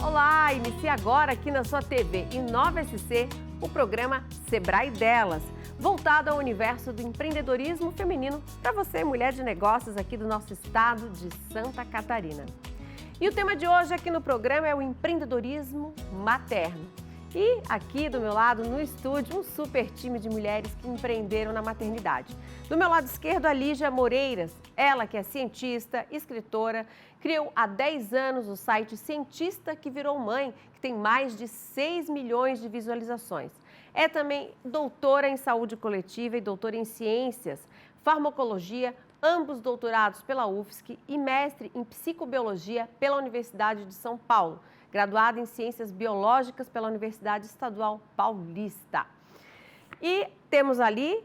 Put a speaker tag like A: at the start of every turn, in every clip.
A: Olá, inicia agora aqui na sua TV Inova SC o programa Sebrae Delas, voltado ao universo do empreendedorismo feminino para você, mulher de negócios aqui do nosso estado de Santa Catarina. E o tema de hoje aqui no programa é o empreendedorismo materno. E aqui do meu lado, no estúdio, um super time de mulheres que empreenderam na maternidade. Do meu lado esquerdo, a Lígia Moreiras, ela que é cientista, escritora, criou há 10 anos o site Cientista que Virou Mãe, que tem mais de 6 milhões de visualizações. É também doutora em saúde coletiva e doutora em ciências, farmacologia, ambos doutorados pela UFSC e mestre em psicobiologia pela Universidade de São Paulo. Graduada em Ciências Biológicas pela Universidade Estadual Paulista. E temos ali,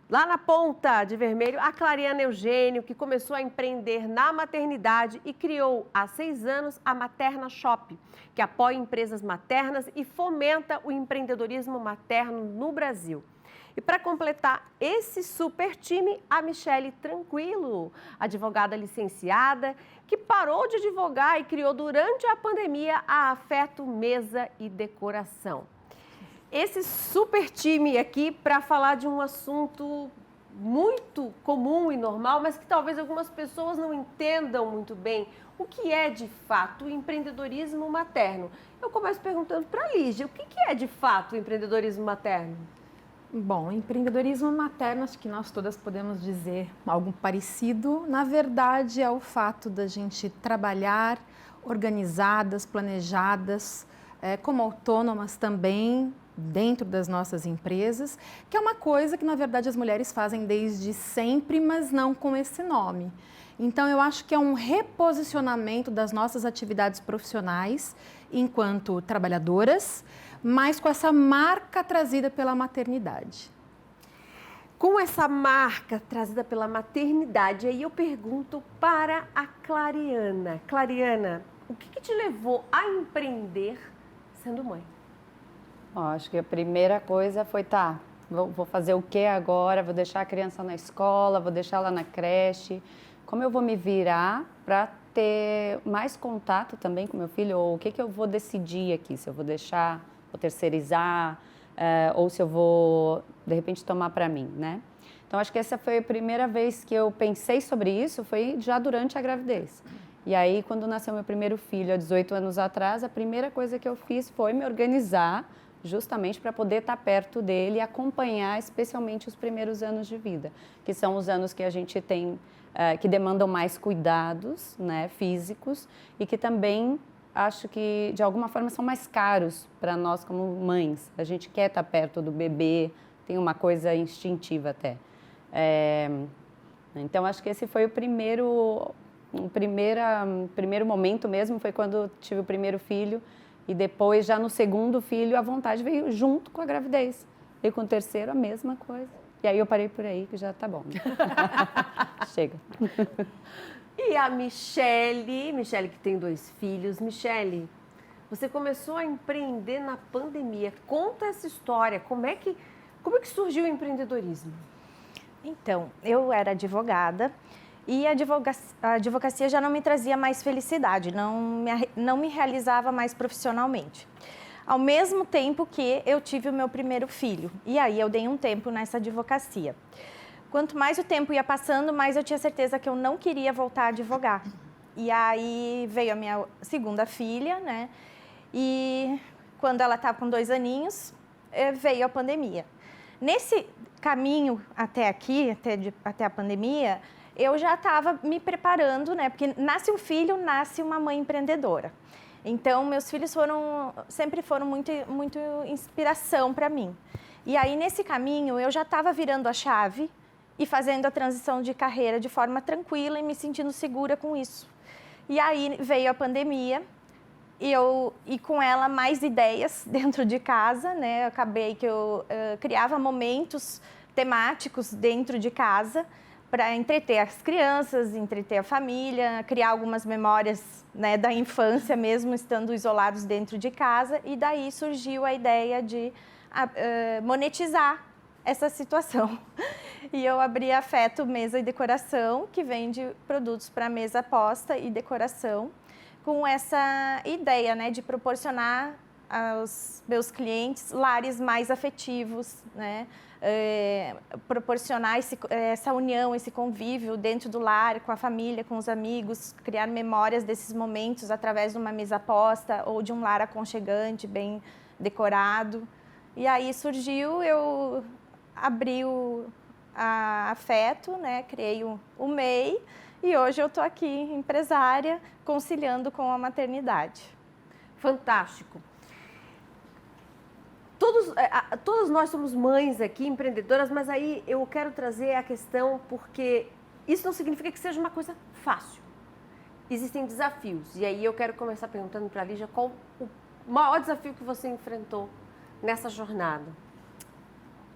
A: lá na ponta de vermelho, a Clariana Eugênio, que começou a empreender na maternidade e criou há 6 anos a Materna Shop, que apoia empresas maternas e fomenta o empreendedorismo materno no Brasil. E para completar esse super time, a Michele Tranquilo, advogada licenciada, que parou de advogar e criou durante a pandemia a Afeto Mesa e Decoração. Esse super time aqui para falar de um assunto muito comum e normal, mas que talvez algumas pessoas não entendam muito bem o que é de fato o empreendedorismo materno. Eu começo perguntando para a Lígia, o que é de fato o empreendedorismo materno?
B: Bom, empreendedorismo materno, acho que nós todas podemos dizer algo parecido. Na verdade, é o fato da gente trabalhar organizadas, planejadas, como autônomas também, dentro das nossas empresas, que é uma coisa que, na verdade, as mulheres fazem desde sempre, mas não com esse nome. Então, eu acho que é um reposicionamento das nossas atividades profissionais enquanto trabalhadoras, mas com essa marca trazida pela maternidade.
A: Com essa marca trazida pela maternidade, aí eu pergunto para a Clariana. Clariana, o que te levou a empreender sendo mãe?
C: Acho que a primeira coisa foi, vou fazer o que agora? Vou deixar a criança na escola, vou deixar ela na creche. Como eu vou me virar para ter mais contato também com meu filho? Ou o que eu vou decidir aqui? Se eu vou deixar, vou terceirizar, ou se eu vou, de repente, tomar para mim, né? Então, acho que essa foi a primeira vez que eu pensei sobre isso, foi já durante a gravidez. E aí, quando nasceu meu primeiro filho, há 18 anos atrás, a primeira coisa que eu fiz foi me organizar justamente para poder estar perto dele e acompanhar especialmente os primeiros anos de vida, que são os anos que a gente tem, que demandam mais cuidados, né, físicos, e que também acho que de alguma forma são mais caros para nós como mães. A gente quer estar perto do bebê, tem uma coisa instintiva até. Então acho que esse foi o primeiro momento mesmo, foi quando eu tive o primeiro filho. E depois, já no segundo filho, a vontade veio junto com a gravidez. E com o terceiro, a mesma coisa. E aí eu parei por aí, que já tá bom. Chega.
A: E a Michele que tem 2 filhos. Michele, você começou a empreender na pandemia. Conta essa história. Como é que surgiu o empreendedorismo?
D: Então, eu era advogada. E a advocacia já não me trazia mais felicidade, não me realizava mais profissionalmente. Ao mesmo tempo que eu tive o meu primeiro filho, e aí eu dei um tempo nessa advocacia. Quanto mais o tempo ia passando, mais eu tinha certeza que eu não queria voltar a advogar. E aí veio a minha segunda filha, né? E quando ela estava com 2 aninhos, veio a pandemia. Nesse caminho até aqui, até a pandemia, eu já estava me preparando, né? Porque nasce um filho, nasce uma mãe empreendedora. Então, meus filhos sempre foram muito inspiração para mim. E aí, nesse caminho, eu já estava virando a chave e fazendo a transição de carreira de forma tranquila e me sentindo segura com isso. E aí, veio a pandemia e com ela mais ideias dentro de casa, né? Eu acabei que eu criava momentos temáticos dentro de casa, para entreter as crianças, entreter a família, criar algumas memórias, né, da infância mesmo, estando isolados dentro de casa. E daí surgiu a ideia de monetizar essa situação. E eu abri a Afeto Mesa e Decoração, que vende produtos para mesa posta e decoração, com essa ideia, né, de proporcionar aos meus clientes lares mais afetivos, né, proporcionar essa união, esse convívio dentro do lar, com a família, com os amigos, criar memórias desses momentos através de uma mesa posta ou de um lar aconchegante, bem decorado. E aí surgiu, eu abri a Afeto, né, criei o MEI e hoje eu estou aqui, empresária, conciliando com a maternidade.
A: Fantástico. Todas nós somos mães aqui, empreendedoras, mas aí eu quero trazer a questão porque isso não significa que seja uma coisa fácil. Existem desafios. E aí eu quero começar perguntando para a Lígia qual o maior desafio que você enfrentou nessa jornada.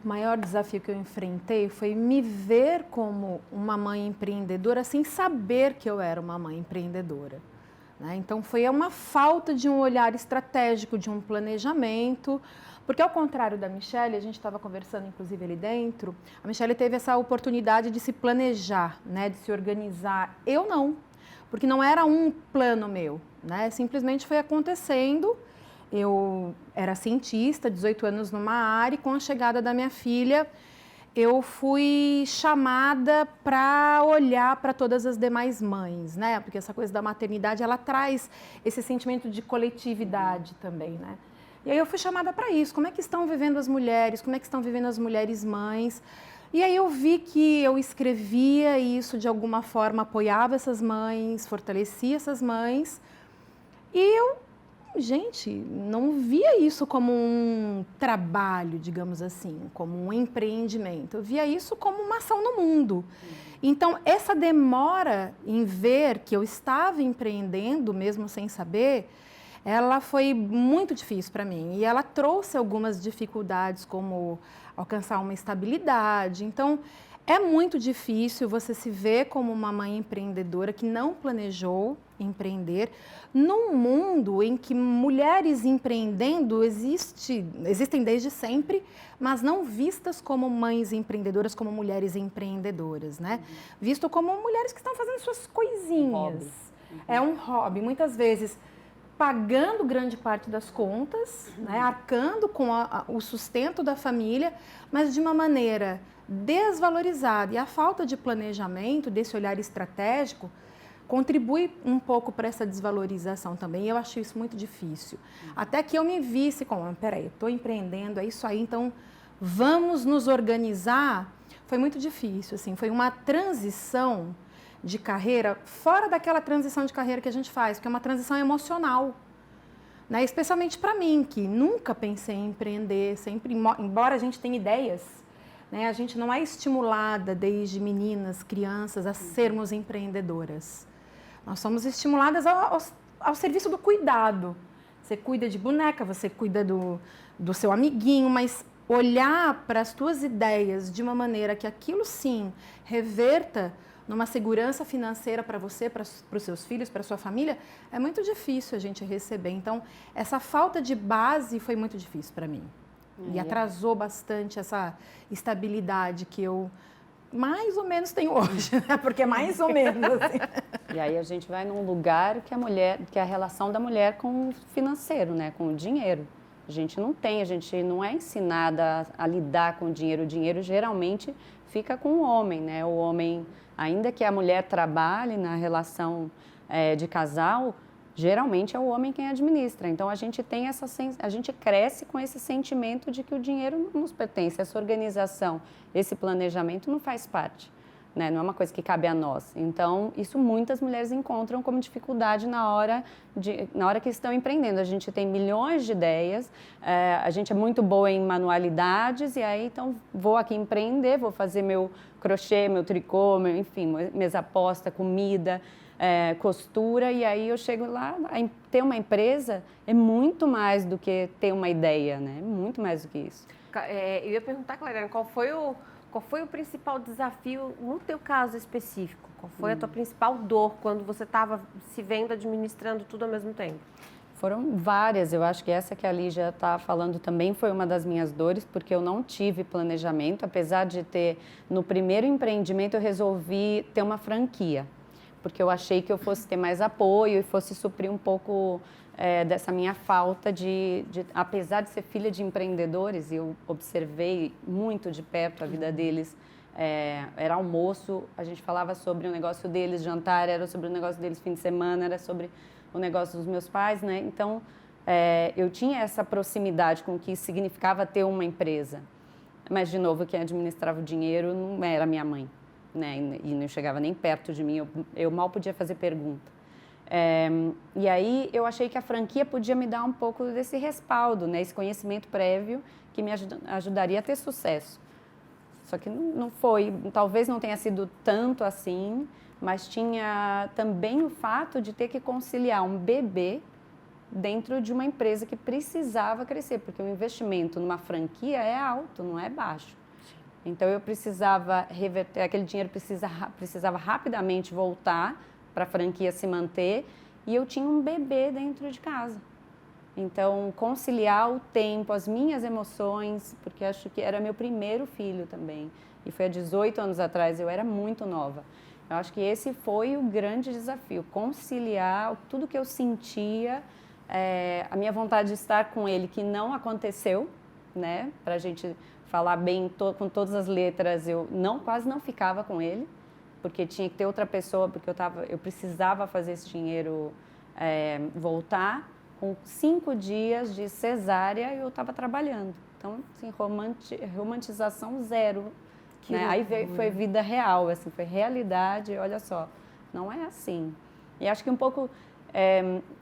B: O maior desafio que eu enfrentei foi me ver como uma mãe empreendedora sem saber que eu era uma mãe empreendedora. Então, foi uma falta de um olhar estratégico, de um planejamento, porque ao contrário da Michele, a gente estava conversando inclusive ali dentro, a Michele teve essa oportunidade de se planejar, de se organizar. Eu não, porque não era um plano meu, simplesmente foi acontecendo. Eu era cientista, 18 anos numa área, e com a chegada da minha filha, eu fui chamada para olhar para todas as demais mães, porque essa coisa da maternidade, ela traz esse sentimento de coletividade também, E aí eu fui chamada para isso, como é que estão vivendo as mulheres, como é que estão vivendo as mulheres mães. E aí eu vi que eu escrevia e isso de alguma forma apoiava essas mães, fortalecia essas mães, e eu não via isso como um trabalho, digamos assim, como um empreendimento. Eu via isso como uma ação no mundo. Então, essa demora em ver que eu estava empreendendo, mesmo sem saber, ela foi muito difícil para mim. E ela trouxe algumas dificuldades, como alcançar uma estabilidade. Então, é muito difícil você se ver como uma mãe empreendedora que não planejou empreender num mundo em que mulheres empreendendo existem desde sempre, mas não vistas como mães empreendedoras, como mulheres empreendedoras, Visto como mulheres que estão fazendo suas coisinhas. É um hobby, muitas vezes pagando grande parte das contas, arcando com o sustento da família, mas de uma maneira desvalorizada. E a falta de planejamento, desse olhar estratégico, contribui um pouco para essa desvalorização também. Eu acho isso muito difícil. Até que eu me visse como, peraí, eu estou empreendendo, é isso aí, então vamos nos organizar. Foi muito difícil, assim, foi uma transição de carreira, fora daquela transição de carreira que a gente faz, porque é uma transição emocional, especialmente para mim, que nunca pensei em empreender, sempre, embora a gente tenha ideias, a gente não é estimulada desde meninas, crianças, a sermos empreendedoras. Nós somos estimuladas ao serviço do cuidado. Você cuida de boneca, você cuida do seu amiguinho, mas olhar para as tuas ideias de uma maneira que aquilo sim reverta numa segurança financeira para você, para os seus filhos, para a sua família, é muito difícil a gente receber. Então, essa falta de base foi muito difícil para mim. E atrasou bastante essa estabilidade que eu mais ou menos tenho hoje, porque é mais ou menos assim.
C: E aí a gente vai num lugar que é a relação da mulher com o financeiro, com o dinheiro. A gente não é ensinada a lidar com o dinheiro. O dinheiro geralmente fica com o homem, O homem, ainda que a mulher trabalhe na relação de casal, geralmente é o homem quem administra. Então, a gente cresce com esse sentimento de que o dinheiro não nos pertence. Essa organização, esse planejamento não faz parte, Não é uma coisa que cabe a nós. Então, isso muitas mulheres encontram como dificuldade na hora que estão empreendendo. A gente tem milhões de ideias, a gente é muito boa em manualidades, e aí, então, vou aqui empreender, vou fazer meu crochê, meu tricô, enfim, mesa posta, comida, costura, e aí eu chego lá, ter uma empresa é muito mais do que ter uma ideia, É muito mais do que isso.
A: Eu ia perguntar, Clariane, qual foi o principal desafio no teu caso específico? Qual foi a tua principal dor quando você estava se vendo administrando tudo ao mesmo tempo?
C: Foram várias, eu acho que essa que a Lígia está falando também foi uma das minhas dores, porque eu não tive planejamento, apesar de ter, no primeiro empreendimento eu resolvi ter uma franquia. porque eu achei que eu fosse ter mais apoio e fosse suprir um pouco dessa minha falta apesar de ser filha de empreendedores, e eu observei muito de perto a vida deles. Era almoço, a gente falava sobre o negócio deles, jantar era sobre o negócio deles, fim de semana era sobre o negócio dos meus pais, né? Então, eu tinha essa proximidade com o que significava ter uma empresa. Mas, de novo, quem administrava o dinheiro não era minha mãe, né? E não chegava nem perto de mim, eu mal podia fazer pergunta. E aí eu achei que a franquia podia me dar um pouco desse respaldo, né? Esse conhecimento prévio que me ajudaria a ter sucesso. Só que não foi, talvez não tenha sido tanto assim, mas tinha também o fato de ter que conciliar um bebê dentro de uma empresa que precisava crescer, porque o investimento numa franquia é alto, não é baixo. Então eu precisava reverter, aquele dinheiro precisava rapidamente voltar para a franquia se manter, e eu tinha um bebê dentro de casa. Então, conciliar o tempo, as minhas emoções, porque acho que era meu primeiro filho também, e foi há 18 anos atrás, eu era muito nova. Eu acho que esse foi o grande desafio, conciliar tudo que eu sentia, a minha vontade de estar com ele, que não aconteceu, né? Para a gente falar bem, com todas as letras, eu quase não ficava com ele, porque tinha que ter outra pessoa, porque eu precisava fazer esse dinheiro voltar. Com 5 dias de cesárea, eu estava trabalhando. Então, assim, romantização zero. Né? Aí foi vida real, assim, foi realidade. Olha só, não é assim. E acho que um pouco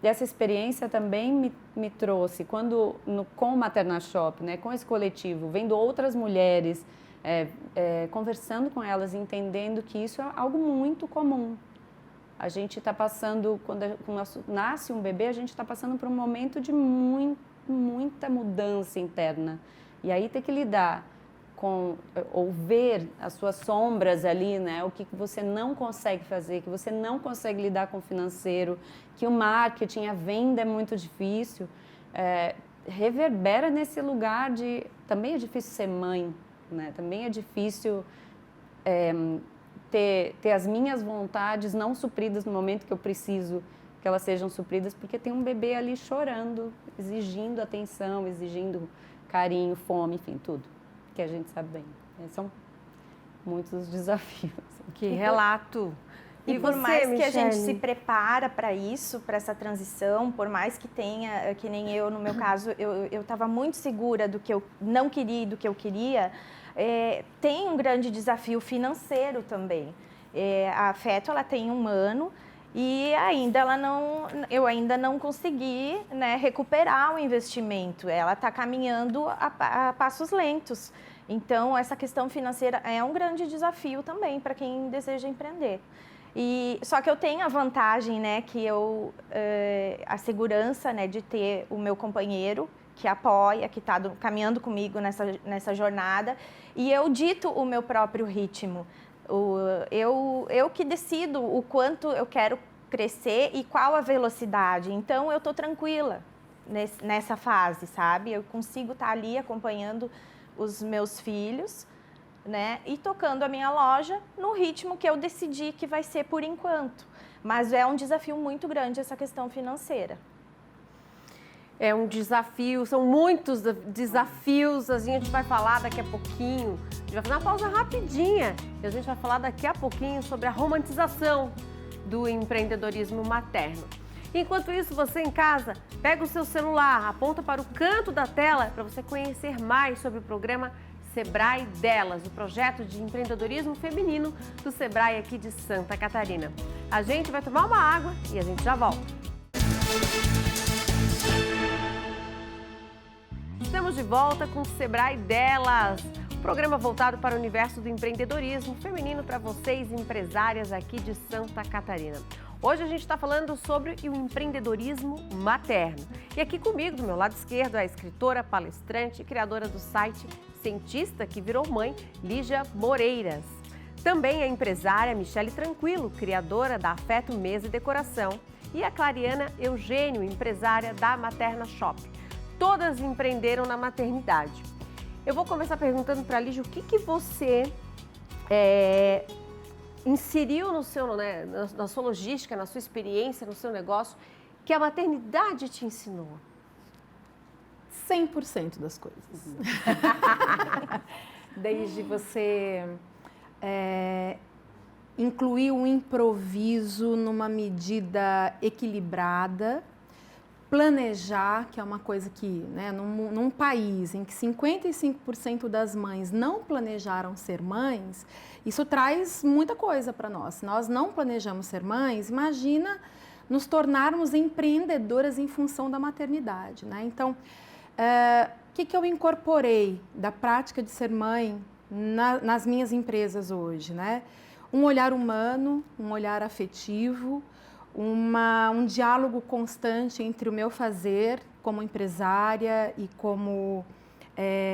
C: dessa experiência também me trouxe, com o Materna Shop, né, com esse coletivo, vendo outras mulheres, conversando com elas, entendendo que isso é algo muito comum. A gente está passando, quando nasce um bebê, a gente está passando por um momento de muita mudança interna. E aí ter que lidar ou ver as suas sombras ali, né? O que você não consegue fazer, que você não consegue lidar com o financeiro, que o marketing, a venda é muito difícil. Reverbera nesse lugar de... Também é difícil ser mãe, né? Também é difícil... Ter as minhas vontades não supridas no momento que eu preciso que elas sejam supridas, porque tem um bebê ali chorando, exigindo atenção, exigindo carinho, fome, enfim, tudo que a gente sabe bem. São muitos os desafios.
A: Que relato!
D: E por mais que a gente se prepara para isso, para essa transição, por mais que tenha, que nem eu, no meu caso, eu estava muito segura do que eu não queria e do que eu queria, tem um grande desafio financeiro também. A Feto, ela tem 1 ano e eu ainda não consegui, né, recuperar o investimento. Ela está caminhando a passos lentos. Então, essa questão financeira é um grande desafio também para quem deseja empreender. Só que eu tenho a vantagem, né, que a segurança, né, de ter o meu companheiro que apoia, que está caminhando comigo nessa jornada, e eu dito o meu próprio ritmo. Eu que decido o quanto eu quero crescer e qual a velocidade. Então, eu estou tranquila nessa fase, sabe? Eu consigo estar ali acompanhando os meus filhos, né? E tocando a minha loja no ritmo que eu decidi que vai ser por enquanto. Mas é um desafio muito grande essa questão financeira.
A: É um desafio, são muitos desafios, a gente vai falar daqui a pouquinho, a gente vai fazer uma pausa rapidinha e a gente vai falar daqui a pouquinho sobre a romantização do empreendedorismo materno. Enquanto isso, você em casa, pega o seu celular, aponta para o canto da tela para você conhecer mais sobre o programa Sebrae Delas, o projeto de empreendedorismo feminino do Sebrae aqui de Santa Catarina. A gente vai tomar uma água e a gente já volta. Estamos de volta com o Sebrae Delas, um programa voltado para o universo do empreendedorismo feminino para vocês, empresárias aqui de Santa Catarina. Hoje a gente está falando sobre o empreendedorismo materno. E aqui comigo, do meu lado esquerdo, é a escritora, palestrante e criadora do site Cientista que Virou Mãe, Lígia Moreiras. Também a empresária Michele Tranquilo, criadora da Afeto Mesa e Decoração. E a Clariana Eugênio, empresária da Materna Shop. Todas empreenderam na maternidade. Eu vou começar perguntando para a Lígia o que você inseriu no seu, né, na sua logística, na sua experiência, no seu negócio, que a maternidade te ensinou?
B: 100% das coisas. Desde você incluir o improviso numa medida equilibrada, planejar, que é uma coisa que, né, num país em que 55% das mães não planejaram ser mães, isso traz muita coisa para nós. Se nós não planejamos ser mães, imagina nos tornarmos empreendedoras em função da maternidade, né? Então, o que eu incorporei da prática de ser mãe nas minhas empresas hoje, né? Um olhar humano, um olhar afetivo, um diálogo constante entre o meu fazer como empresária e como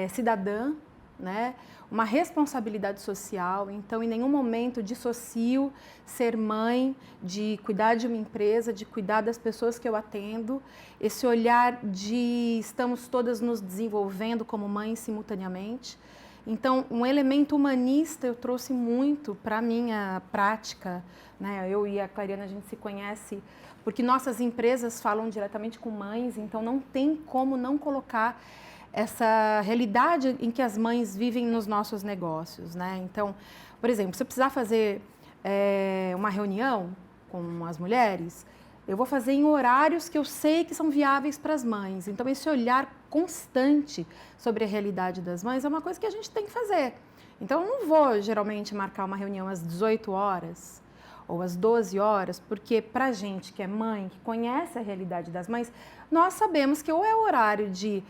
B: cidadã, né? Uma responsabilidade social. Então, em nenhum momento dissocio ser mãe de cuidar de uma empresa, de cuidar das pessoas que eu atendo. Esse olhar de estamos todas nos desenvolvendo como mães simultaneamente. Então, um elemento humanista eu trouxe muito para a minha prática, né? Eu e a Clariana, a gente se conhece porque nossas empresas falam diretamente com mães, então não tem como não colocar essa realidade em que as mães vivem nos nossos negócios, né? Então, por exemplo, se eu precisar fazer uma reunião com as mulheres, eu vou fazer em horários que eu sei que são viáveis para as mães. Então, esse olhar constante sobre a realidade das mães é uma coisa que a gente tem que fazer. Então, eu não vou, geralmente, marcar uma reunião às 18 horas ou às 12 horas, porque para a gente que é mãe, que conhece a realidade das mães, nós sabemos que ou é o horário de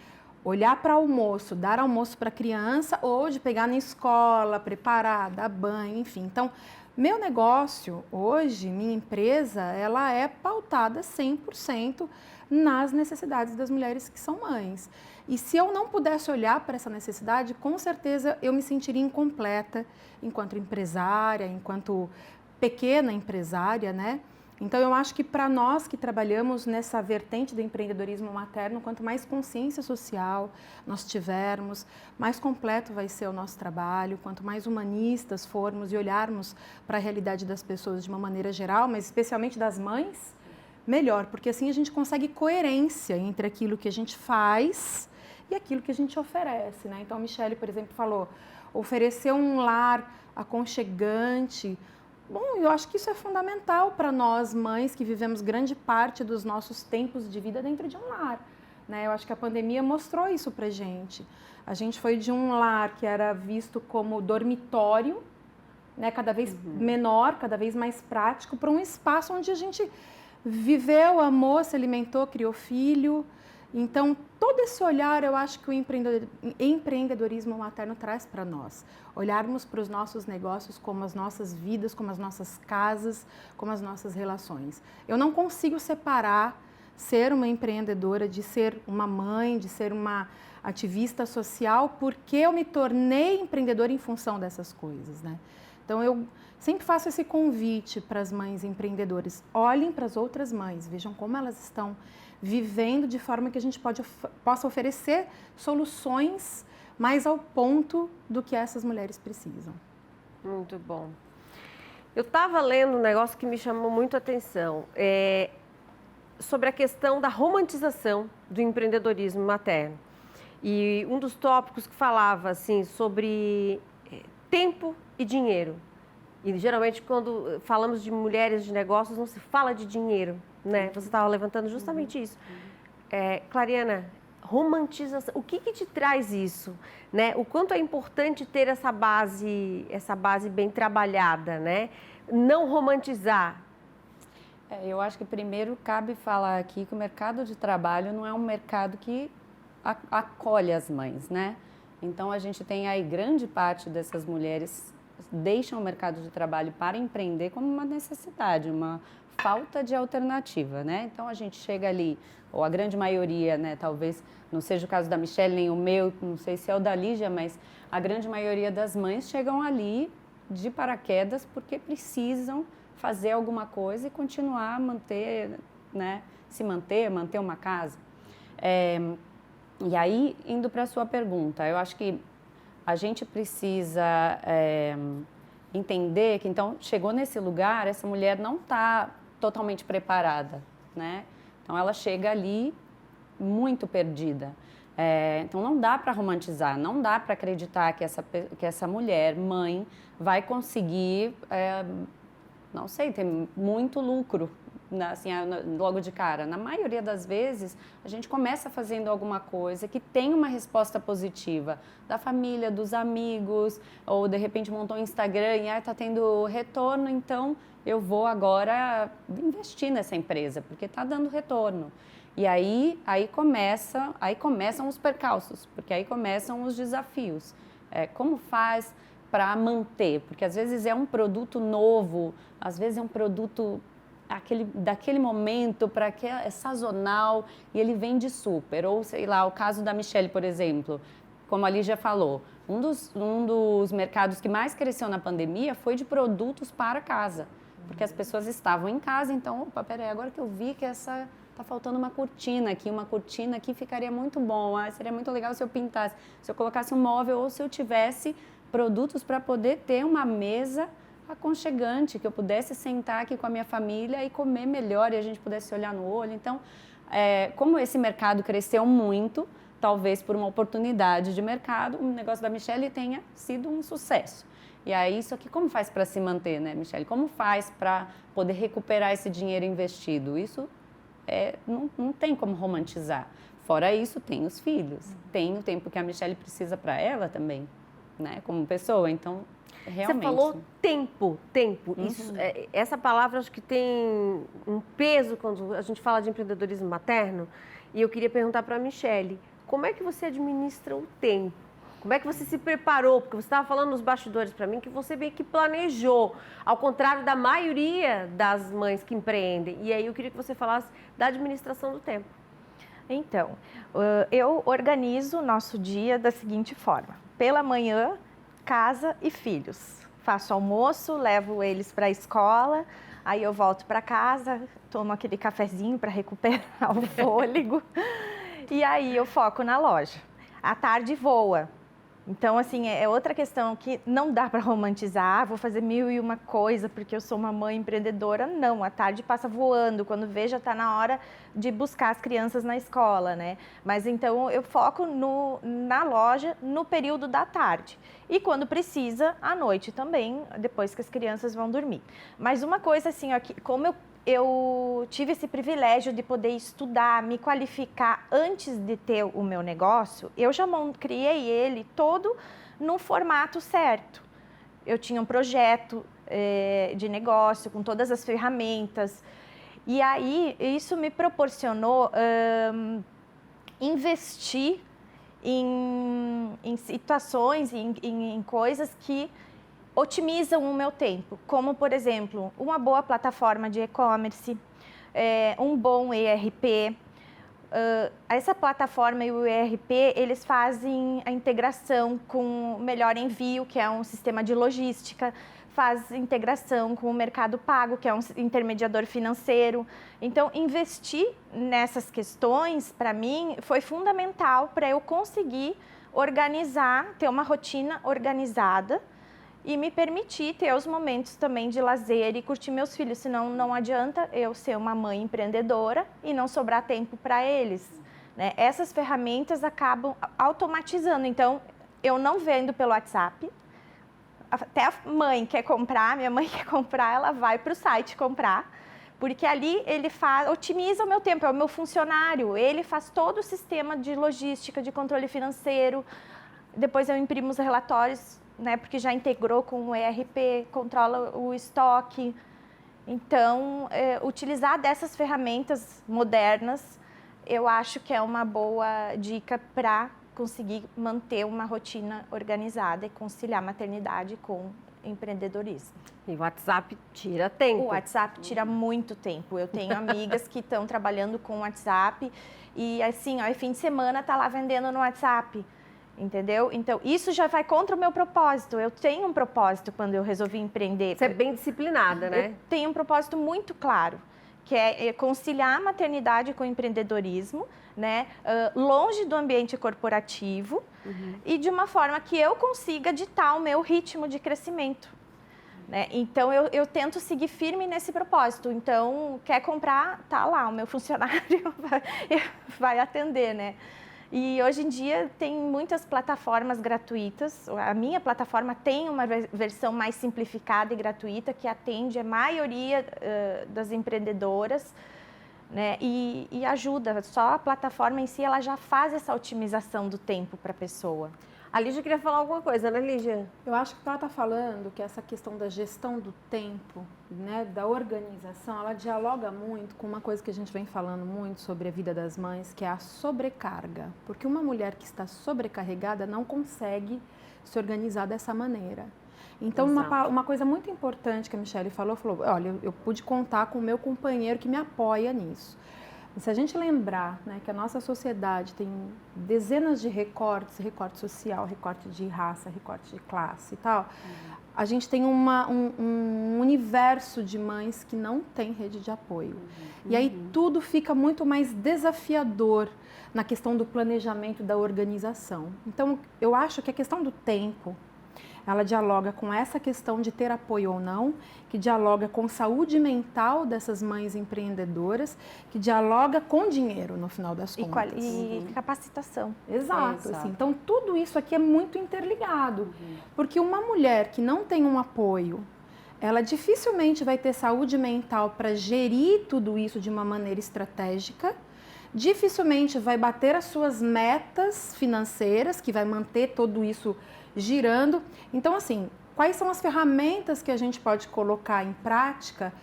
B: olhar para almoço, dar almoço para a criança, ou de pegar na escola, preparar, dar banho, enfim. Então, meu negócio hoje, minha empresa, ela é pautada 100% nas necessidades das mulheres que são mães. E se eu não pudesse olhar para essa necessidade, com certeza eu me sentiria incompleta enquanto empresária, enquanto pequena empresária, né? Então, eu acho que para nós que trabalhamos nessa vertente do empreendedorismo materno, quanto mais consciência social nós tivermos, mais completo vai ser o nosso trabalho, quanto mais humanistas formos e olharmos para a realidade das pessoas de uma maneira geral, mas especialmente das mães, melhor, porque assim a gente consegue coerência entre aquilo que a gente faz e aquilo que a gente oferece, né? Então, a Michele, por exemplo, falou, oferecer um lar aconchegante. Bom, eu acho que isso é fundamental para nós, mães, que vivemos grande parte dos nossos tempos de vida dentro de um lar, né? Eu acho que a pandemia mostrou isso para a gente. A gente foi de um lar que era visto como dormitório, né? Cada vez menor, cada vez mais prático, para um espaço onde a gente viveu, amou, se alimentou, criou filho. Então, todo esse olhar, eu acho que o empreendedorismo materno traz para nós. Olharmos para os nossos negócios como as nossas vidas, como as nossas casas, como as nossas relações. Eu não consigo separar ser uma empreendedora de ser uma mãe, de ser uma ativista social, porque eu me tornei empreendedora em função dessas coisas, né? Então, eu sempre faço esse convite para as mães empreendedoras. Olhem para as outras mães, vejam como elas estão vivendo de forma que a gente possa oferecer soluções mais ao ponto do que essas mulheres precisam.
A: Muito bom. Eu estava lendo um negócio que me chamou muito a atenção, sobre a questão da romantização do empreendedorismo materno. E um dos tópicos que falava assim, sobre tempo e dinheiro. E geralmente quando falamos de mulheres de negócios não se fala de dinheiro, né? Você estava levantando justamente isso. Clariana, romantização, o que te traz isso, né? O quanto é importante ter essa base bem trabalhada, né? Não romantizar.
C: Eu acho que primeiro cabe falar aqui que o mercado de trabalho não é um mercado que acolhe as mães, né? Então a gente tem aí grande parte dessas mulheres deixam o mercado de trabalho para empreender como uma necessidade, uma falta de alternativa, né? Então a gente chega ali, ou a grande maioria, né? Talvez não seja o caso da Michele nem o meu, não sei se é o da Lígia, mas a grande maioria das mães chegam ali de paraquedas porque precisam fazer alguma coisa e continuar a manter, né? Se manter uma casa. E aí, indo para a sua pergunta, eu acho que a gente precisa entender que, então, chegou nesse lugar, essa mulher não está totalmente preparada, né? Então, ela chega ali muito perdida. Então, não dá para romantizar, não dá para acreditar que essa mulher, mãe, vai conseguir, não sei, ter muito lucro, assim, logo de cara. Na maioria das vezes, a gente começa fazendo alguma coisa que tem uma resposta positiva da família, dos amigos, ou de repente montou um Instagram e está tendo retorno, então eu vou agora investir nessa empresa, porque está dando retorno. E aí começam os percalços, porque aí começam os desafios. Como faz para manter? Porque às vezes é um produto novo, às vezes é um produto daquele momento, é sazonal e ele vende super. Ou sei lá, o caso da Michelle, por exemplo, como a Lígia falou, um dos mercados que mais cresceu na pandemia foi de produtos para casa, porque as pessoas estavam em casa, então, opa, peraí, agora que eu vi que tá faltando uma cortina aqui ficaria muito bom, seria muito legal se eu pintasse, se eu colocasse um móvel ou se eu tivesse produtos para poder ter uma mesa aconchegante, que eu pudesse sentar aqui com a minha família e comer melhor e a gente pudesse olhar no olho. Então, como esse mercado cresceu muito, talvez por uma oportunidade de mercado, o negócio da Michelle tenha sido um sucesso. E aí, isso aqui, como faz para se manter, né, Michelle? Como faz para poder recuperar esse dinheiro investido? Isso não tem como romantizar. Fora isso, tem os filhos, tem o tempo que a Michelle precisa para ela também, né, como pessoa. Então, realmente.
A: Você falou tempo.
C: Uhum.
A: Isso, essa palavra acho que tem um peso quando a gente fala de empreendedorismo materno. E eu queria perguntar para a Michelle, como é que você administra o tempo? Como é que você se preparou? Porque você estava falando nos bastidores para mim que você meio que planejou, ao contrário da maioria das mães que empreendem. E aí eu queria que você falasse da administração do tempo.
D: Então, eu organizo o nosso dia da seguinte forma. Pela manhã, casa e filhos. Faço almoço, levo eles para a escola, aí eu volto para casa, tomo aquele cafezinho para recuperar o fôlego e aí eu foco na loja. À tarde voa. Então, assim, é outra questão que não dá para romantizar, vou fazer 1001 coisa porque eu sou uma mãe empreendedora. Não, a tarde passa voando, quando vê já está na hora de buscar as crianças na escola, né? Mas então eu foco na loja no período da tarde. E quando precisa, à noite também, depois que as crianças vão dormir. Mas uma coisa assim, ó, como eu tive esse privilégio de poder estudar, me qualificar antes de ter o meu negócio, eu já criei ele todo no formato certo. Eu tinha um projeto de negócio com todas as ferramentas. E aí, isso me proporcionou investir em situações, em coisas que otimizam o meu tempo, como, por exemplo, uma boa plataforma de e-commerce, um bom ERP. Essa plataforma e o ERP, eles fazem a integração com o Melhor Envio, que é um sistema de logística, faz integração com o Mercado Pago, que é um intermediador financeiro. Então, investir nessas questões, para mim, foi fundamental para eu conseguir organizar, ter uma rotina organizada, e me permitir ter os momentos também de lazer e curtir meus filhos, senão não adianta eu ser uma mãe empreendedora e não sobrar tempo para eles, né? Essas ferramentas acabam automatizando, então eu não vendo pelo WhatsApp, até a mãe quer comprar, minha mãe quer comprar, ela vai para o site comprar, porque ali ele otimiza o meu tempo, é o meu funcionário, ele faz todo o sistema de logística, de controle financeiro, depois eu imprimo os relatórios, né, porque já integrou com o ERP, controla o estoque. Então, utilizar dessas ferramentas modernas, eu acho que é uma boa dica para conseguir manter uma rotina organizada e conciliar maternidade com empreendedorismo.
A: E o WhatsApp tira tempo.
D: O WhatsApp tira muito tempo. Eu tenho amigas que estão trabalhando com o WhatsApp e, assim, ó, fim de semana tá lá vendendo no WhatsApp. Entendeu? Então, isso já vai contra o meu propósito. Eu tenho um propósito quando eu resolvi empreender.
A: Você é bem disciplinada, né?
D: Eu tenho um propósito muito claro, que é conciliar a maternidade com o empreendedorismo, né? Longe do ambiente corporativo e de uma forma que eu consiga ditar o meu ritmo de crescimento. Né? Então, eu tento seguir firme nesse propósito. Então, quer comprar, tá lá, o meu funcionário vai atender, né? E hoje em dia tem muitas plataformas gratuitas. A minha plataforma tem uma versão mais simplificada e gratuita que atende a maioria das empreendedoras, né? E ajuda. Só a plataforma em si ela já faz essa otimização do tempo para a pessoa.
A: A Lígia queria falar alguma coisa, né, Lígia?
B: Eu acho que ela está falando que essa questão da gestão do tempo, né, da organização, ela dialoga muito com uma coisa que a gente vem falando muito sobre a vida das mães, que é a sobrecarga. Porque uma mulher que está sobrecarregada não consegue se organizar dessa maneira. Então, uma coisa muito importante que a Michele falou, olha, eu pude contar com o meu companheiro que me apoia nisso. Se a gente lembrar, né, que a nossa sociedade tem dezenas de recortes, recorte social, recorte de raça, recorte de classe e tal, a gente tem um universo de mães que não tem rede de apoio. E aí tudo fica muito mais desafiador na questão do planejamento, da organização. Então, eu acho que a questão do tempo, ela dialoga com essa questão de ter apoio ou não, que dialoga com saúde mental dessas mães empreendedoras, que dialoga com dinheiro, no final das contas.
D: E capacitação.
B: Exato. Assim, então, tudo isso aqui é muito interligado, porque uma mulher que não tem um apoio, ela dificilmente vai ter saúde mental para gerir tudo isso de uma maneira estratégica, dificilmente vai bater as suas metas financeiras, que vai manter tudo isso girando. Então, assim, quais são as ferramentas que a gente pode colocar em prática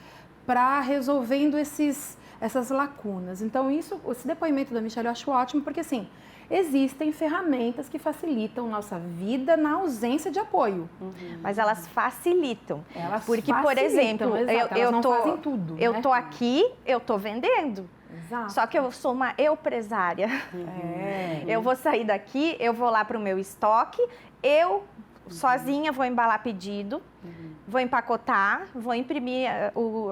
B: para resolvendo essas lacunas? Então, esse depoimento da Michele eu acho ótimo, porque, assim, existem ferramentas que facilitam nossa vida na ausência de apoio.
D: Mas elas facilitam. Porque,
B: facilitam,
D: por exemplo,
B: elas não fazem tudo,
D: eu
B: né?
D: tô aqui, eu tô vendendo.
B: Exato.
D: Só que eu sou uma empresária. Eu vou sair daqui, eu vou lá para o meu estoque, eu sozinha vou embalar pedido, vou empacotar, vou imprimir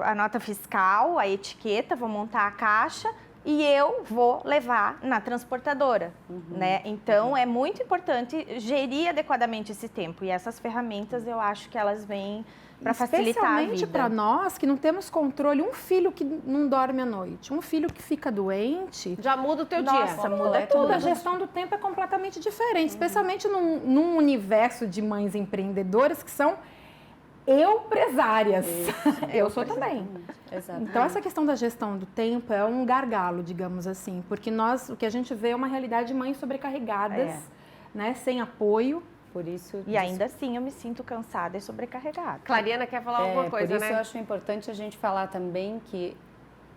D: a nota fiscal, a etiqueta, vou montar a caixa e eu vou levar na transportadora, né? Então, é muito importante gerir adequadamente esse tempo. E essas ferramentas, eu acho que elas vêm para facilitar a vida.
B: Especialmente para nós que não temos controle, um filho que não dorme à noite, um filho que fica doente.
A: Já muda o teu dia.
B: Nossa, muda tudo. A gestão do tempo é completamente diferente, especialmente num universo de mães empreendedoras que são empresárias. Eu sou também.
C: Exatamente.
B: Então, essa questão da gestão do tempo é um gargalo, digamos assim, porque o que a gente vê é uma realidade de mães sobrecarregadas, né, sem apoio.
C: Por isso,
D: E ainda assim eu me sinto cansada e sobrecarregada.
A: Clariana quer falar alguma coisa,
C: por isso
A: né?
C: eu acho importante a gente falar também que,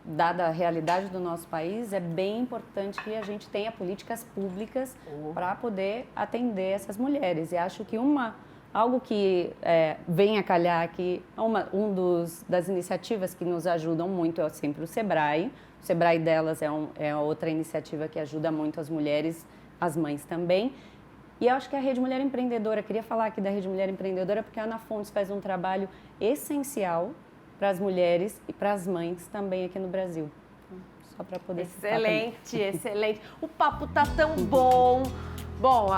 C: dada a realidade do nosso país, é bem importante que a gente tenha políticas públicas para poder atender essas mulheres. E acho que algo que vem a calhar aqui, das iniciativas que nos ajudam muito é sempre o Sebrae. O Sebrae delas é outra iniciativa que ajuda muito as mulheres, as mães também. E eu acho que a Rede Mulher Empreendedora, queria falar aqui da Rede Mulher Empreendedora, porque a Ana Fontes faz um trabalho essencial para as mulheres e para as mães também aqui no Brasil. Só para poder
A: Excelente, excelente. O papo tá tão bom. Bom,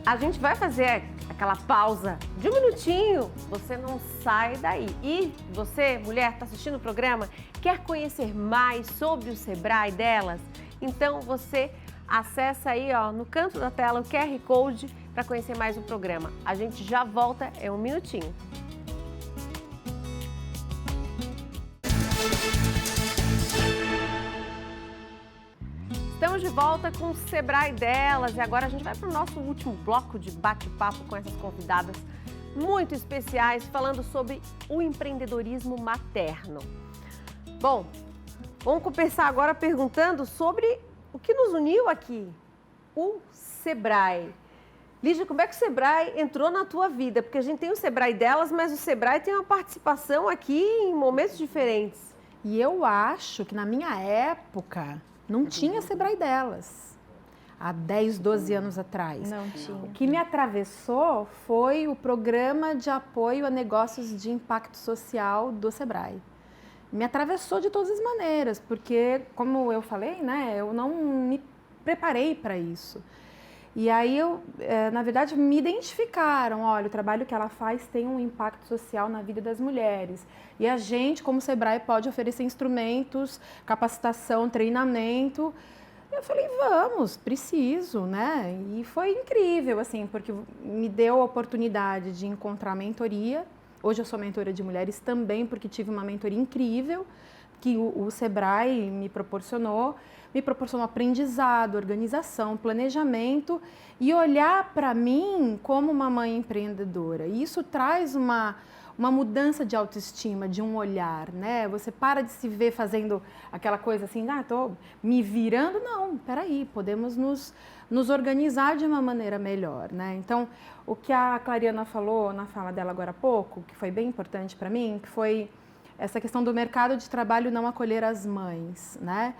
A: a gente vai fazer aquela pausa de um minutinho. Você não sai daí. E você, mulher, está assistindo o programa, quer conhecer mais sobre o Sebrae delas? Então você acessa aí, ó, no canto da tela o QR Code para conhecer mais o programa. A gente já volta, é um minutinho. Estamos de volta com o Sebrae delas e agora a gente vai para o nosso último bloco de bate-papo com essas convidadas muito especiais, falando sobre o empreendedorismo materno. Bom, vamos começar agora perguntando sobre o que nos uniu aqui, o Sebrae. Lígia, como é que o Sebrae entrou na tua vida? Porque a gente tem o Sebrae delas, mas o Sebrae tem uma participação aqui em momentos diferentes.
B: E eu acho que na minha época não tinha Sebrae delas, há 10, 12 anos atrás.
D: Não tinha.
B: O que me atravessou foi o programa de apoio a negócios de impacto social do Sebrae. Me atravessou de todas as maneiras, porque, como eu falei, né, eu não me preparei para isso. E aí na verdade, me identificaram, olha, o trabalho que ela faz tem um impacto social na vida das mulheres. E a gente, como Sebrae, pode oferecer instrumentos, capacitação, treinamento. Eu falei, vamos, preciso, né? E foi incrível, assim, porque me deu a oportunidade de encontrar mentoria. Hoje eu sou mentora de mulheres também, porque tive uma mentoria incrível que o Sebrae me proporcionou aprendizado, organização, planejamento e olhar para mim como uma mãe empreendedora. E isso traz uma mudança de autoestima, de um olhar, né? Você para de se ver fazendo aquela coisa assim, estou me virando. Não, peraí, podemos nos organizar de uma maneira melhor, né? Então, o que a Clariana falou na fala dela agora há pouco, que foi bem importante para mim, que foi essa questão do mercado de trabalho não acolher as mães, né?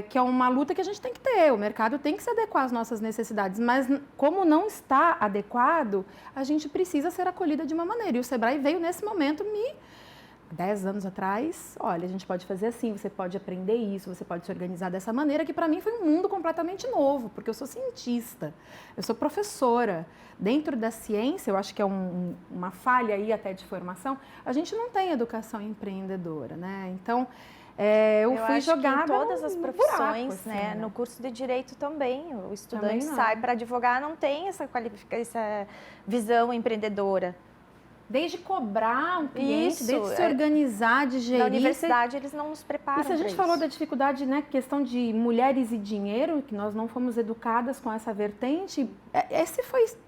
B: Que é uma luta que a gente tem que ter, o mercado tem que se adequar às nossas necessidades, mas como não está adequado, a gente precisa ser acolhida de uma maneira. E o Sebrae veio nesse momento 10 anos atrás, olha, a gente pode fazer assim, você pode aprender isso, você pode se organizar dessa maneira, que para mim foi um mundo completamente novo, porque eu sou cientista, eu sou professora. Dentro da ciência, eu acho que é uma falha aí até de formação, a gente não tem educação empreendedora, né? Então, eu fui jogada
D: em todas as profissões,
B: buraco, assim,
D: né? No curso de Direito também, o estudante
B: Também
D: sai para advogar, não tem essa visão empreendedora.
B: Desde cobrar um cliente,
D: Isso,
B: desde se organizar, de gerir.
D: Na universidade eles não nos preparam.
B: E se a gente falou da dificuldade, né, questão de mulheres e dinheiro, que nós não fomos educadas com essa vertente,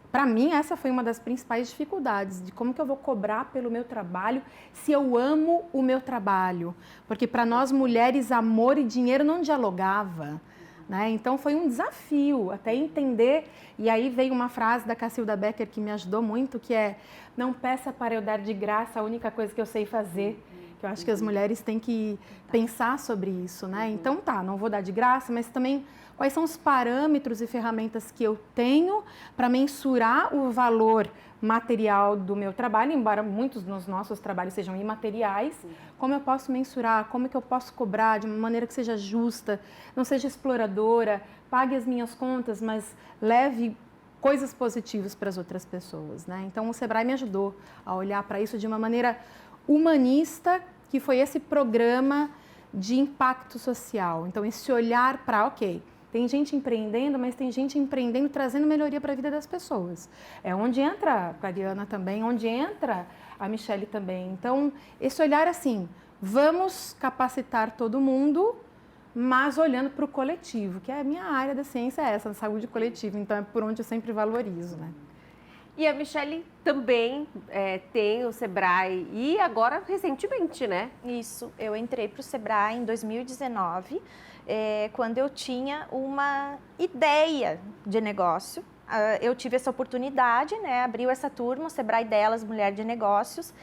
B: para mim, essa foi uma das principais dificuldades, de como que eu vou cobrar pelo meu trabalho se eu amo o meu trabalho. Porque para nós mulheres, amor e dinheiro não dialogava. Né? Então foi um desafio até entender, e aí veio uma frase da Cacilda Becker que me ajudou muito, que é: não peça para eu dar de graça a única coisa que eu sei fazer. Que eu acho que as mulheres têm que pensar sobre isso, né? Então tá, não vou dar de graça, mas também quais são os parâmetros e ferramentas que eu tenho para mensurar o valor material do meu trabalho, embora muitos dos nossos trabalhos sejam imateriais, como eu posso mensurar, como que eu posso cobrar de uma maneira que seja justa, não seja exploradora, pague as minhas contas, mas leve coisas positivas para as outras pessoas, né? Então o Sebrae me ajudou a olhar para isso de uma maneira humanista, que foi esse programa de impacto social. Então esse olhar para, ok, tem gente empreendendo, mas tem gente empreendendo trazendo melhoria para a vida das pessoas. É onde entra a Clariana também, onde entra a Michele também. Então, esse olhar assim, vamos capacitar todo mundo, mas olhando para o coletivo, que é a minha área da ciência, essa, a saúde coletiva. Então, é por onde eu sempre valorizo, né?
A: E a Michele também tem o Sebrae e agora recentemente, né?
D: Isso, eu entrei para o Sebrae em 2019, quando eu tinha uma ideia de negócio. Eu tive essa oportunidade, né? Abriu essa turma, o Sebrae Delas, Mulher de Negócios.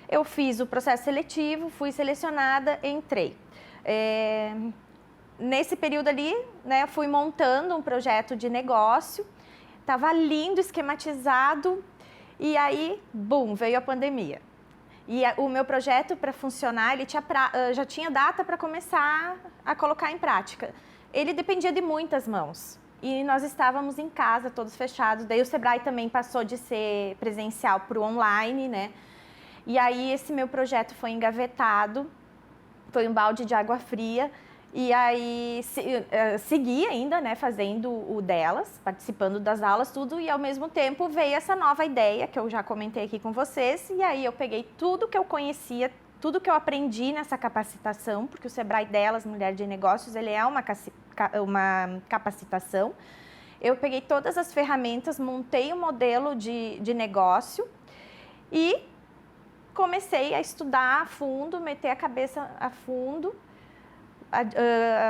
D: Eu fiz o processo seletivo, fui selecionada, entrei. Nesse período ali, né, fui montando um projeto de negócio. Estava lindo, esquematizado, e aí, bum, veio a pandemia. E o meu projeto, para funcionar, ele já tinha data para começar a colocar em prática. Ele dependia de muitas mãos. E nós estávamos em casa, todos fechados. Daí o Sebrae também passou de ser presencial para o online, né? E aí esse meu projeto foi engavetado, foi um balde de água fria. E aí segui ainda, né, fazendo o delas, participando das aulas, tudo, e ao mesmo tempo veio essa nova ideia que eu já comentei aqui com vocês, e aí eu peguei tudo que eu conhecia, tudo que eu aprendi nessa capacitação, porque o Sebrae Delas, Mulher de Negócios, ele é uma capacitação. Eu peguei todas as ferramentas, montei um modelo de negócio e comecei a estudar a fundo, meter a cabeça a fundo,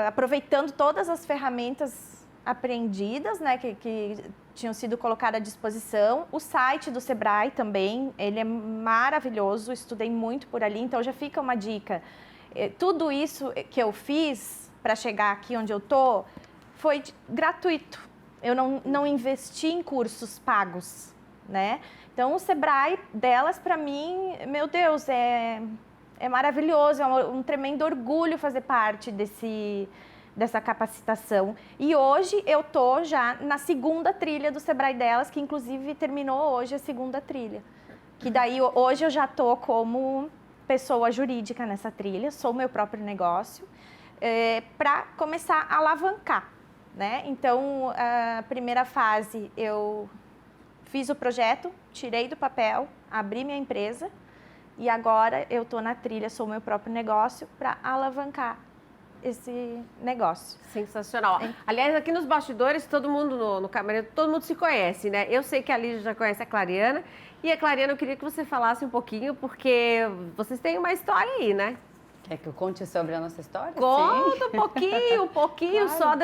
D: aproveitando todas as ferramentas aprendidas, né, que tinham sido colocadas à disposição. O site do Sebrae também, ele é maravilhoso, estudei muito por ali, então já fica uma dica. Tudo isso que eu fiz para chegar aqui onde eu tô foi gratuito. Eu não investi em cursos pagos, né? Então o Sebrae Delas, para mim, meu Deus, é maravilhoso, é um tremendo orgulho fazer parte dessa capacitação. E hoje eu tô já na segunda trilha do Sebrae Delas, que inclusive terminou hoje a segunda trilha. Que daí hoje eu já tô como pessoa jurídica nessa trilha, sou meu próprio negócio, para começar a alavancar, né? Então, a primeira fase eu fiz o projeto, tirei do papel, abri minha empresa e agora eu tô na trilha, sou meu próprio negócio para alavancar esse negócio.
A: Sensacional. Aliás, aqui nos bastidores, todo mundo no camarim, todo mundo se conhece, né? Eu sei que a Lígia já conhece a Clariana. E a Clariana, eu queria que você falasse um pouquinho, porque vocês têm uma história aí, né?
C: Quer que eu conte sobre a nossa história?
A: Conta um pouquinho
C: Claro.
A: só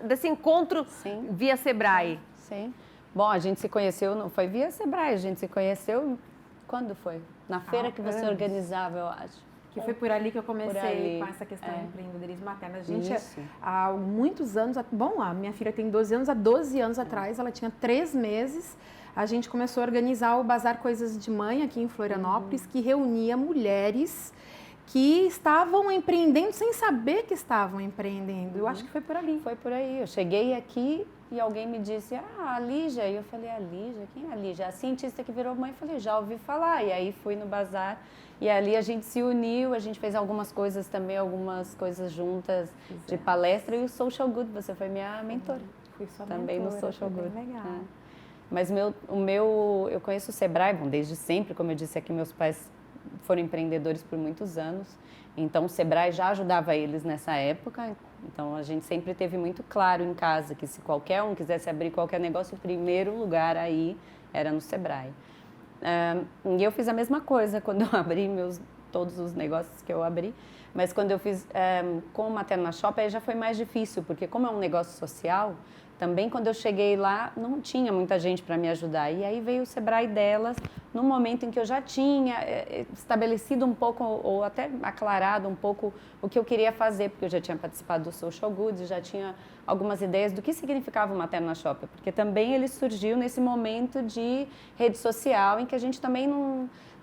A: desse encontro via Sebrae.
C: Sim. Bom, a gente se conheceu, não foi via Sebrae, a gente se conheceu, quando foi? Na feira que você organizava, eu acho.
B: Que foi por ali que eu comecei com essa questão do empreendedorismo materno. A gente, há muitos anos, bom, a minha filha tem 12 anos, há 12 anos atrás, ela tinha 3 meses, a gente começou a organizar o Bazar Coisas de Mãe aqui em Florianópolis, que reunia mulheres que estavam empreendendo sem saber que estavam empreendendo. Eu acho que foi por ali.
C: Foi por aí. Eu cheguei aqui e alguém me disse, a Lígia. E eu falei, a Lígia? Quem é a Lígia? A cientista que virou mãe. Eu falei, já ouvi falar. E aí fui no bazar e ali a gente se uniu, a gente fez algumas coisas também, algumas coisas juntas de palestra. E o Social Good, você foi minha mentora.
B: Fui sua
C: também
B: mentora,
C: no Social
B: foi
C: Good.
B: bem legal.
C: Mas eu conheço o Sebrae, bom, desde sempre, como eu disse aqui, meus pais foram empreendedores por muitos anos, então o Sebrae já ajudava eles nessa época, então a gente sempre teve muito claro em casa que se qualquer um quisesse abrir qualquer negócio, o primeiro lugar aí era no Sebrae. E eu fiz a mesma coisa quando eu abri todos os negócios que eu abri, mas quando eu fiz com o Materna Shop aí já foi mais difícil, porque como é um negócio social, também quando eu cheguei lá não tinha muita gente para me ajudar. E aí veio o Sebrae Delas, no momento em que eu já tinha estabelecido um pouco, ou até aclarado um pouco o que eu queria fazer, porque eu já tinha participado do Social Good e já tinha algumas ideias do que significava o Materna Shop, porque também ele surgiu nesse momento de rede social em que a gente também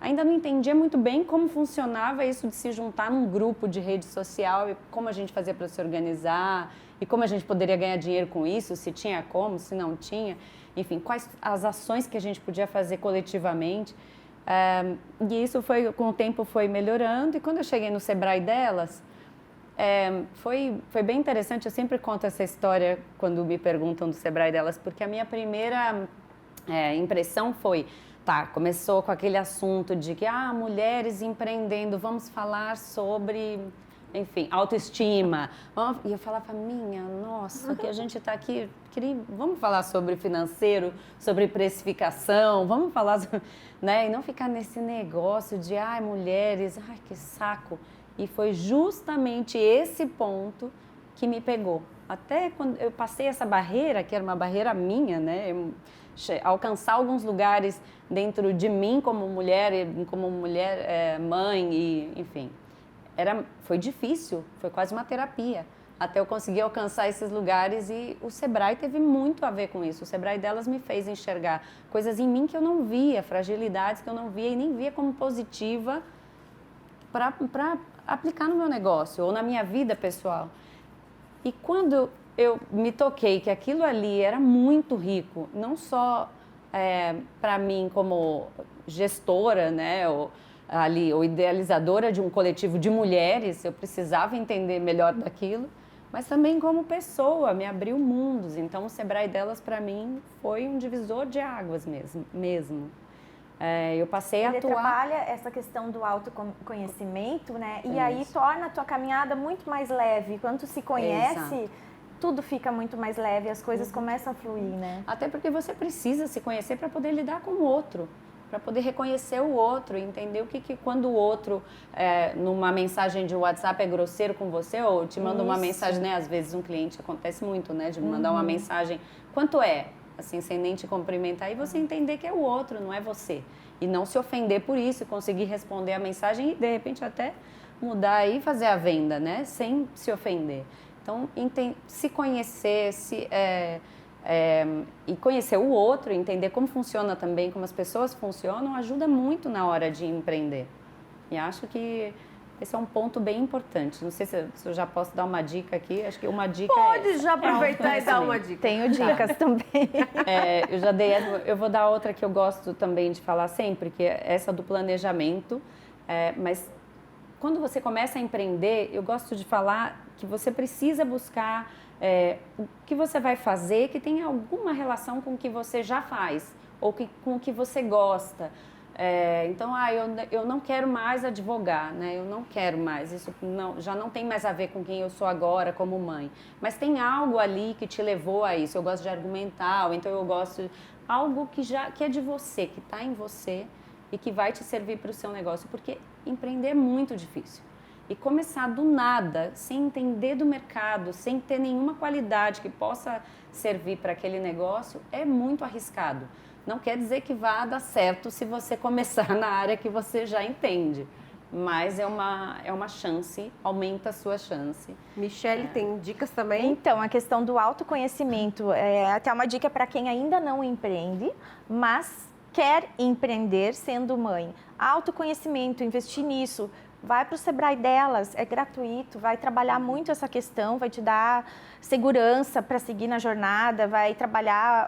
C: ainda não entendia muito bem como funcionava isso de se juntar num grupo de rede social e como a gente fazia para se organizar e como a gente poderia ganhar dinheiro com isso, se tinha como, se não tinha, enfim, quais as ações que a gente podia fazer coletivamente. E isso com o tempo foi melhorando, e quando eu cheguei no Sebrae Delas, foi bem interessante. Eu sempre conto essa história quando me perguntam do Sebrae Delas, porque a minha primeira impressão foi, começou com aquele assunto de que, mulheres empreendendo, vamos falar sobre, enfim, autoestima. E eu falava, nossa, que a gente está aqui, vamos falar sobre financeiro, sobre precificação, vamos falar, né? E não ficar nesse negócio de, mulheres, que saco. E foi justamente esse ponto que me pegou. Até quando eu passei essa barreira, que era uma barreira minha, né? Alcançar alguns lugares dentro de mim como mulher mãe, e, enfim. Foi difícil, foi quase uma terapia, até eu conseguir alcançar esses lugares, e o Sebrae teve muito a ver com isso. O Sebrae Delas me fez enxergar coisas em mim que eu não via, fragilidades que eu não via e nem via como positiva para aplicar no meu negócio ou na minha vida pessoal. E quando eu me toquei que aquilo ali era muito rico, não só para mim como gestora, né, ou idealizadora de um coletivo de mulheres, eu precisava entender melhor daquilo, mas também como pessoa, me abriu mundos. Então o Sebrae Delas para mim foi um divisor de águas mesmo. Eu passei a atuar...
D: Ele trabalha essa questão do autoconhecimento, né? E aí torna a tua caminhada muito mais leve. Quando tu se conhece, tudo fica muito mais leve, as coisas começam a fluir, né?
C: Até porque você precisa se conhecer para poder lidar com o outro, para poder reconhecer o outro, entender o que quando o outro, numa mensagem de WhatsApp, é grosseiro com você, ou te manda uma mensagem, né? Às vezes um cliente, acontece muito, né? De mandar uma mensagem, quanto é? Assim, sem nem te cumprimentar, e você entender que é o outro, não é você. E não se ofender por isso, conseguir responder a mensagem e, de repente, até mudar e fazer a venda, né? Sem se ofender. Então, se conhecer, e conhecer o outro, entender como funciona também, como as pessoas funcionam, ajuda muito na hora de empreender. E acho que Esse é um ponto bem importante. Não sei se eu já posso dar uma dica aqui. Acho que uma dica
A: Pode já aproveitar e dar uma dica.
D: Tenho dicas também.
C: Eu já dei, eu vou dar outra que eu gosto também de falar sempre, que é essa do planejamento. Mas quando você começa a empreender, eu gosto de falar que você precisa buscar o que você vai fazer que tenha alguma relação com o que você já faz ou com o que você gosta. Então, eu não quero mais advogar, né? Eu não quero mais, isso já não tem mais a ver com quem eu sou agora como mãe. Mas tem algo ali que te levou a isso. Eu gosto de argumentar, ou então eu gosto de algo que é de você, que está em você e que vai te servir para o seu negócio. Porque empreender é muito difícil. E começar do nada, sem entender do mercado, sem ter nenhuma qualidade que possa servir para aquele negócio, é muito arriscado. Não quer dizer que vá dar certo se você começar na área que você já entende, mas é uma chance, aumenta a sua chance.
A: Michele, tem dicas também?
D: Então, a questão do autoconhecimento é até uma dica para quem ainda não empreende, mas quer empreender sendo mãe. Autoconhecimento, investir nisso. Vai para o Sebrae Delas, é gratuito, vai trabalhar muito essa questão, vai te dar segurança para seguir na jornada, vai trabalhar,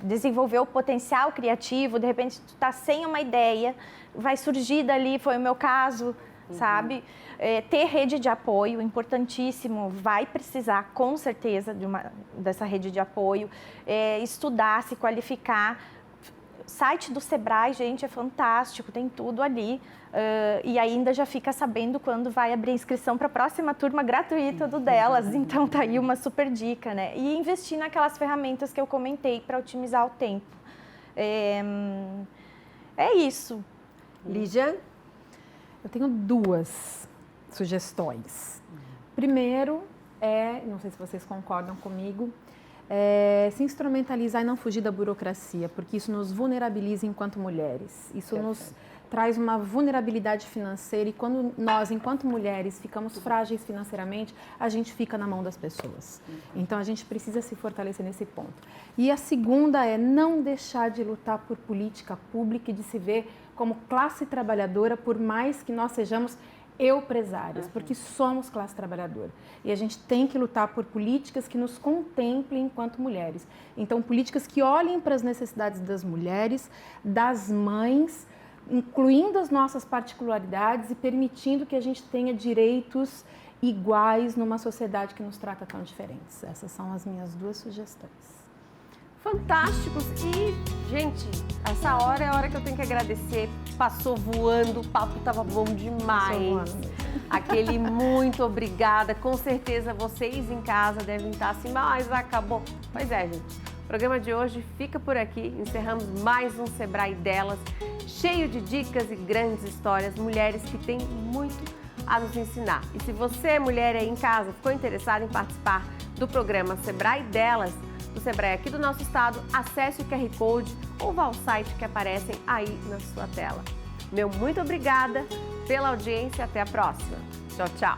D: desenvolver o potencial criativo, de repente tu está sem uma ideia, vai surgir dali, foi o meu caso, sabe? Ter rede de apoio, importantíssimo, vai precisar com certeza dessa rede de apoio, estudar, se qualificar. O site do Sebrae, gente, é fantástico, tem tudo ali. E ainda já fica sabendo quando vai abrir inscrição para a próxima turma gratuita do Delas. Então, tá aí uma super dica, né? E investir naquelas ferramentas que eu comentei para otimizar o tempo. É isso.
A: Lígia?
B: Eu tenho 2 sugestões. Primeiro não sei se vocês concordam comigo, se instrumentalizar e não fugir da burocracia, porque isso nos vulnerabiliza enquanto mulheres. Isso nos traz uma vulnerabilidade financeira e quando nós, enquanto mulheres, ficamos frágeis financeiramente, a gente fica na mão das pessoas. Então, a gente precisa se fortalecer nesse ponto. E a segunda é não deixar de lutar por política pública e de se ver como classe trabalhadora, por mais que nós sejamos empresárias, porque somos classe trabalhadora. E a gente tem que lutar por políticas que nos contemplem enquanto mulheres. Então, políticas que olhem para as necessidades das mulheres, das mães, incluindo as nossas particularidades e permitindo que a gente tenha direitos iguais numa sociedade que nos trata tão diferentes. Essas são as minhas 2 sugestões.
A: Fantásticos! E, gente, essa hora é a hora que eu tenho que agradecer. Passou voando, o papo estava bom demais. Aquele muito obrigada. Com certeza vocês em casa devem estar assim, mas acabou. Pois é, gente. O programa de hoje fica por aqui. Encerramos mais um Sebrae Delas, cheio de dicas e grandes histórias. Mulheres que têm muito a nos ensinar. E se você, mulher aí em casa, ficou interessada em participar do programa Sebrae Delas, do Sebrae aqui do nosso estado, acesse o QR Code ou vá ao site que aparecem aí na sua tela. Meu muito obrigada pela audiência. Até a próxima. Tchau, tchau.